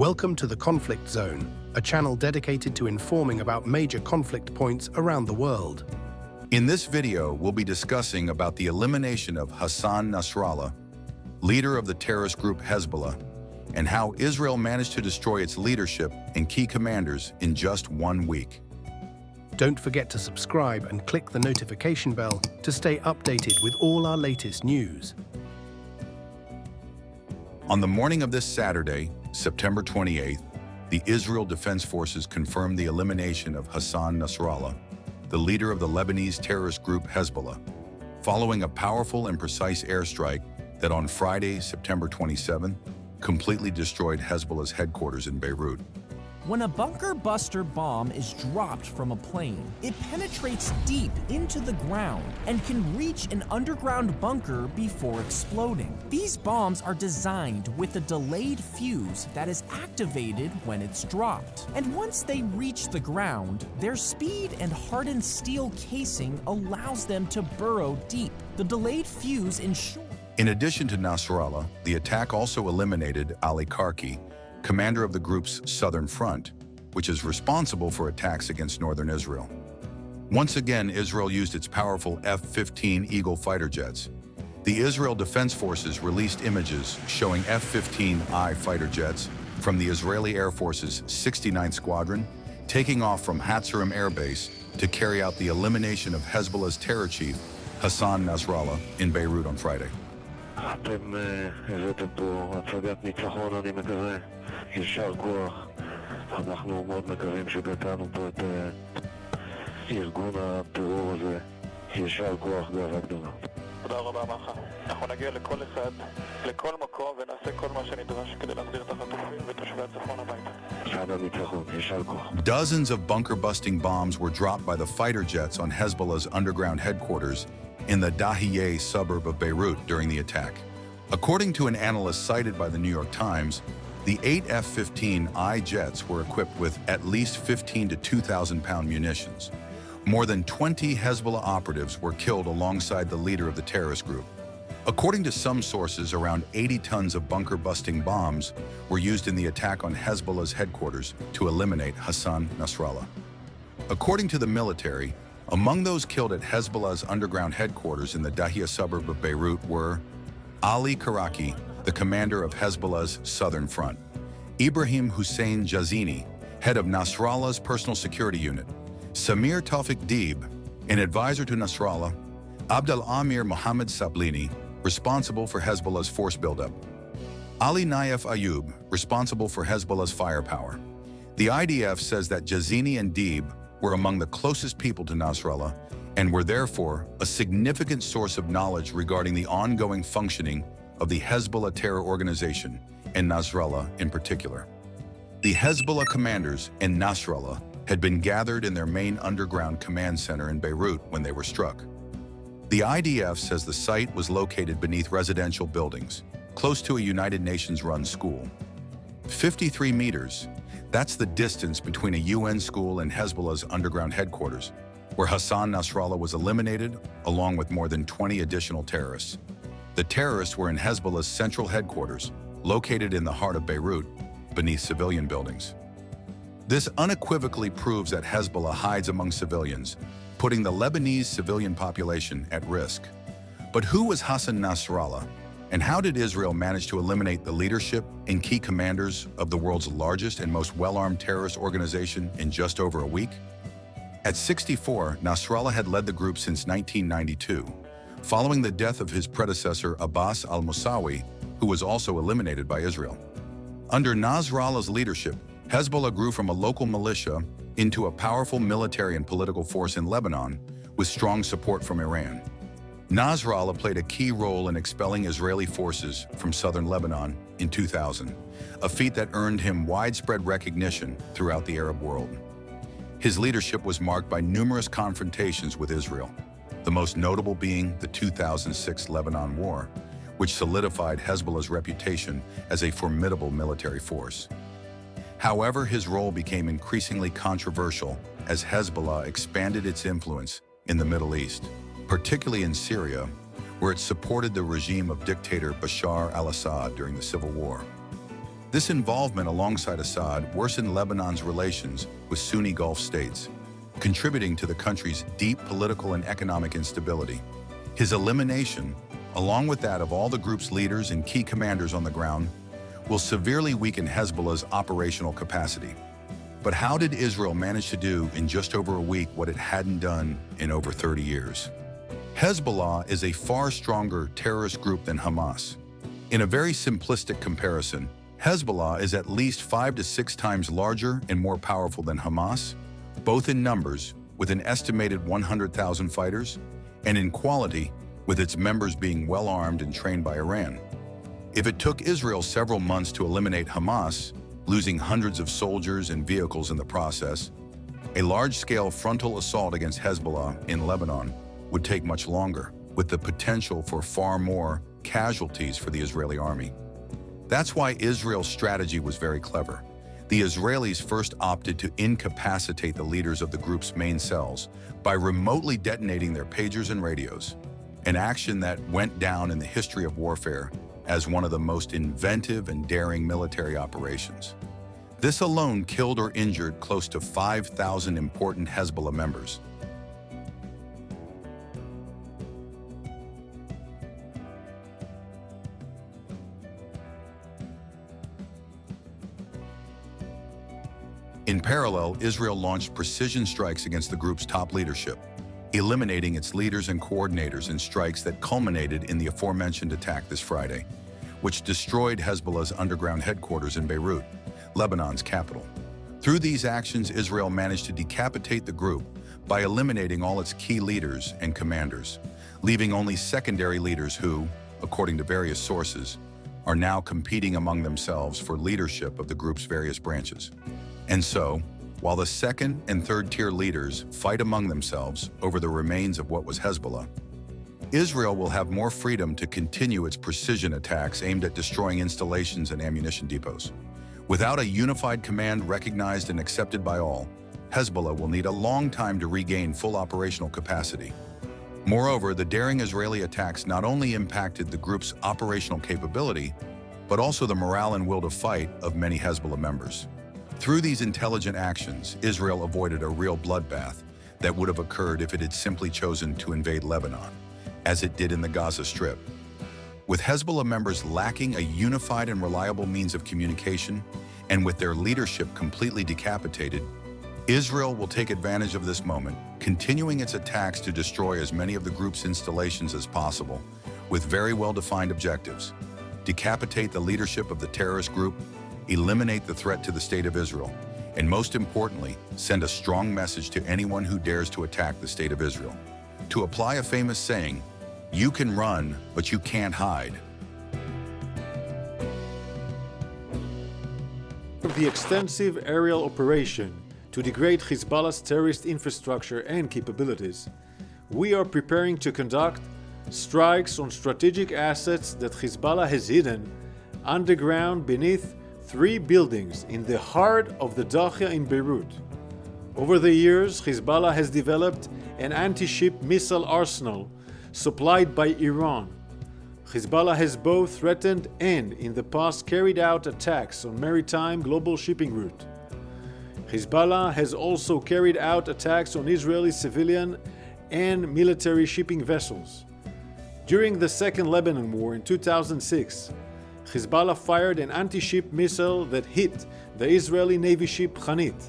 Welcome to the Conflict Zone, a channel dedicated to informing about major conflict points around the world. In this video, we'll be discussing about the elimination of Hassan Nasrallah, leader of the terrorist group Hezbollah, and how Israel managed to destroy its leadership and key commanders in just 1 week. Don't forget to subscribe and click the notification bell to stay updated with all our latest news. On the morning of this Saturday, September 28th, the Israel Defense Forces confirmed the elimination of Hassan Nasrallah, the leader of the Lebanese terrorist group Hezbollah, following a powerful and precise airstrike that on Friday, September 27th, completely destroyed Hezbollah's headquarters in Beirut. When a bunker buster bomb is dropped from a plane, it penetrates deep into the ground and can reach an underground bunker before exploding. These bombs are designed with a delayed fuse that is activated when it's dropped. And once they reach the ground, their speed and hardened steel casing allows them to burrow deep. The delayed fuse ensures. In addition to Nasrallah, the attack also eliminated Ali Karki, commander of the group's Southern Front, which is responsible for attacks against northern Israel. Once again, Israel used its powerful F-15 Eagle fighter jets. The Israel Defense Forces released images showing F-15I fighter jets from the Israeli Air Force's 69th Squadron taking off from Hatzerim Air Base to carry out the elimination of Hezbollah's terror chief, Hassan Nasrallah, in Beirut on Friday. אתם הבאתם פה הצגת ניצחון, אני מקווה. יישר כוח. אנחנו מאוד מקווים שגדענו פה את ארגון הטרור הזה. יישר כוח, גאווה גדולה. תודה רבה מחר. אנחנו נגיע לכל אחד, לכל מקום, ונעשה כל מה שנדרש כדי להחזיר את החטופים ותושבי הצפון הביתה. עד הניצחון, יישר כוח. Dozens of bunker-busting bombs were dropped by the fighter jets on Hezbollah's underground headquarters in the Dahieh suburb of Beirut during the attack. According to an analyst cited by the New York Times, the 8 F-15I jets were equipped with at least 15 to 2,000-pound munitions. More than 20 Hezbollah operatives were killed alongside the leader of the terrorist group. According to some sources, around 80 tons of bunker-busting bombs were used in the attack on Hezbollah's headquarters to eliminate Hassan Nasrallah. According to the military, among those killed at Hezbollah's underground headquarters in the Dahieh suburb of Beirut were Ali Karaki, the commander of Hezbollah's Southern Front, Ibrahim Hussein Jazini, head of Nasrallah's personal security unit, Samir Tawfiq Deeb, an advisor to Nasrallah, Abdel Amir Mohammed Sablini, responsible for Hezbollah's force buildup, Ali Naif Ayub, responsible for Hezbollah's firepower. The IDF says that Jazini and Deeb were among the closest people to Nasrallah and were therefore a significant source of knowledge regarding the ongoing functioning of the Hezbollah terror organization and Nasrallah in particular. The Hezbollah commanders and Nasrallah had been gathered in their main underground command center in Beirut when they were struck. The IDF says the site was located beneath residential buildings, close to a United Nations-run school. 53 meters, that's the distance between a UN school and Hezbollah's underground headquarters, where Hassan Nasrallah was eliminated along with more than 20 additional terrorists. The terrorists were in Hezbollah's central headquarters, located in the heart of Beirut, beneath civilian buildings. This unequivocally proves that Hezbollah hides among civilians, putting the Lebanese civilian population at risk. But who was Hassan Nasrallah, and how did Israel manage to eliminate the leadership and key commanders of the world's largest and most well-armed terrorist organization in just over a week? At 64, Nasrallah had led the group since 1992, following the death of his predecessor Abbas al-Musawi, who was also eliminated by Israel. Under Nasrallah's leadership, Hezbollah grew from a local militia into a powerful military and political force in Lebanon, with strong support from Iran. Nasrallah played a key role in expelling Israeli forces from southern Lebanon in 2000, a feat that earned him widespread recognition throughout the Arab world. His leadership was marked by numerous confrontations with Israel, the most notable being the 2006 Lebanon War, which solidified Hezbollah's reputation as a formidable military force. However, his role became increasingly controversial as Hezbollah expanded its influence in the Middle East, particularly in Syria, where it supported the regime of dictator Bashar al-Assad during the civil war. This involvement alongside Assad worsened Lebanon's relations with Sunni Gulf states, contributing to the country's deep political and economic instability. His elimination, along with that of all the group's leaders and key commanders on the ground, will severely weaken Hezbollah's operational capacity. But how did Israel manage to do in just over a week what it hadn't done in over 30 years? Hezbollah is a far stronger terrorist group than Hamas. In a very simplistic comparison, Hezbollah is at least 5 to 6 times larger and more powerful than Hamas, both in numbers, with an estimated 100,000 fighters, and in quality, with its members being well-armed and trained by Iran. If it took Israel several months to eliminate Hamas, losing hundreds of soldiers and vehicles in the process, a large-scale frontal assault against Hezbollah in Lebanon would take much longer, with the potential for far more casualties for the Israeli army. That's why Israel's strategy was very clever. The Israelis first opted to incapacitate the leaders of the group's main cells by remotely detonating their pagers and radios, an action that went down in the history of warfare as one of the most inventive and daring military operations. This alone killed or injured close to 5,000 important Hezbollah members. In parallel, Israel launched precision strikes against the group's top leadership, eliminating its leaders and coordinators in strikes that culminated in the aforementioned attack this Friday, which destroyed Hezbollah's underground headquarters in Beirut, Lebanon's capital. Through these actions, Israel managed to decapitate the group by eliminating all its key leaders and commanders, leaving only secondary leaders who, according to various sources, are now competing among themselves for leadership of the group's various branches. And so, while the second and third tier leaders fight among themselves over the remains of what was Hezbollah, Israel will have more freedom to continue its precision attacks aimed at destroying installations and ammunition depots. Without a unified command recognized and accepted by all, Hezbollah will need a long time to regain full operational capacity. Moreover, the daring Israeli attacks not only impacted the group's operational capability, but also the morale and will to fight of many Hezbollah members. Through these intelligent actions, Israel avoided a real bloodbath that would have occurred if it had simply chosen to invade Lebanon, as it did in the Gaza Strip. With Hezbollah members lacking a unified and reliable means of communication, and with their leadership completely decapitated, Israel will take advantage of this moment, continuing its attacks to destroy as many of the group's installations as possible, with very well-defined objectives: decapitate the leadership of the terrorist group, eliminate the threat to the state of Israel, and most importantly, send a strong message to anyone who dares to attack the state of Israel. To apply a famous saying, "You can run, but you can't hide." The extensive aerial operation to degrade Hezbollah's terrorist infrastructure and capabilities, we are preparing to conduct strikes on strategic assets that Hezbollah has hidden underground beneath 3 buildings in the heart of the Dahiya in Beirut. Over the years, Hezbollah has developed an anti-ship missile arsenal supplied by Iran. Hezbollah has both threatened and, in the past, carried out attacks on maritime global shipping route. Hezbollah has also carried out attacks on Israeli civilian and military shipping vessels. During the Second Lebanon War in 2006, Hezbollah fired an anti-ship missile that hit the Israeli Navy ship Khanit,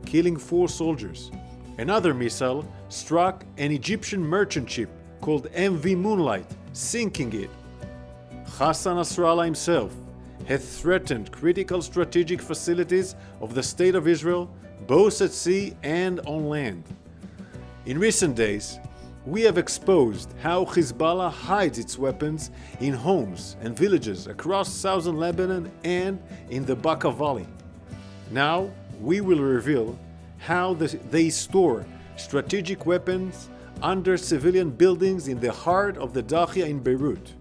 killing 4 soldiers. Another missile struck an Egyptian merchant ship called MV Moonlight, sinking it. Hassan Nasrallah himself had threatened critical strategic facilities of the State of Israel, both at sea and on land. In recent days, we have exposed how Hezbollah hides its weapons in homes and villages across southern Lebanon and in the Bekaa Valley. Now, we will reveal how they store strategic weapons under civilian buildings in the heart of the Dahiya in Beirut.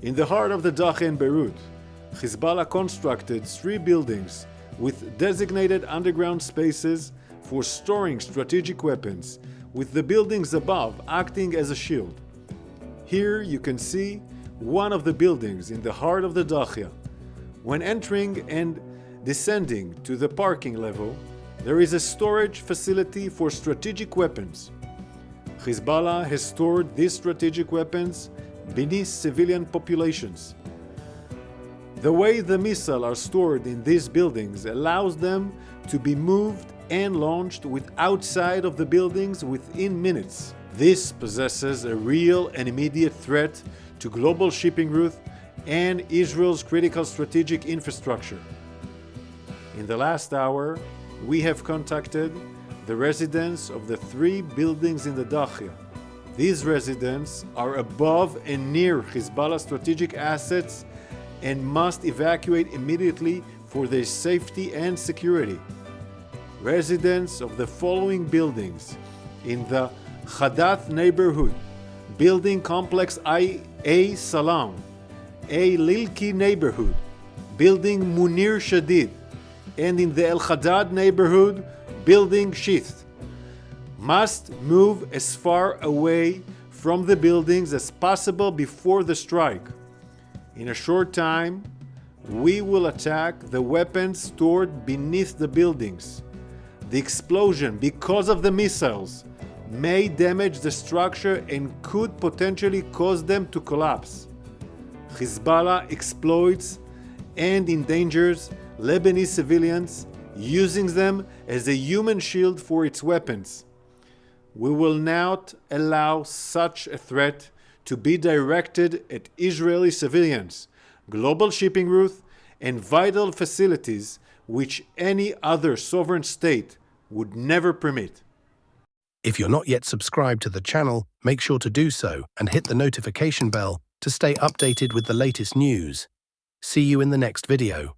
In the heart of the Dahiya in Beirut, Hezbollah constructed 3 buildings with designated underground spaces for storing strategic weapons, with the buildings above acting as a shield. Here you can see one of the buildings in the heart of the Dahiya. When entering and descending to the parking level, there is a storage facility for strategic weapons. Hezbollah has stored these strategic weapons beneath civilian populations. The way the missiles are stored in these buildings allows them to be moved and launched outside of the buildings within minutes. This possesses a real and immediate threat to global shipping routes and Israel's critical strategic infrastructure. In the last hour, we have contacted the residents of the 3 buildings in the Dahia. These residents are above and near Hezbollah strategic assets and must evacuate immediately for their safety and security. Residents of the following buildings in the Hadath neighborhood, building complex A Salam, A Lilki neighborhood, building Munir Shadid, and in the El Haddad neighborhood, building Shith, must move as far away from the buildings as possible before the strike. In a short time, we will attack the weapons stored beneath the buildings. The explosion, because of the missiles, may damage the structure and could potentially cause them to collapse. Hezbollah exploits and endangers Lebanese civilians, using them as a human shield for its weapons. We will not allow such a threat to be directed at Israeli civilians, global shipping routes, and vital facilities which any other sovereign state would never permit. If you're not yet subscribed to the channel, make sure to do so and hit the notification bell to stay updated with the latest news. See you in the next video.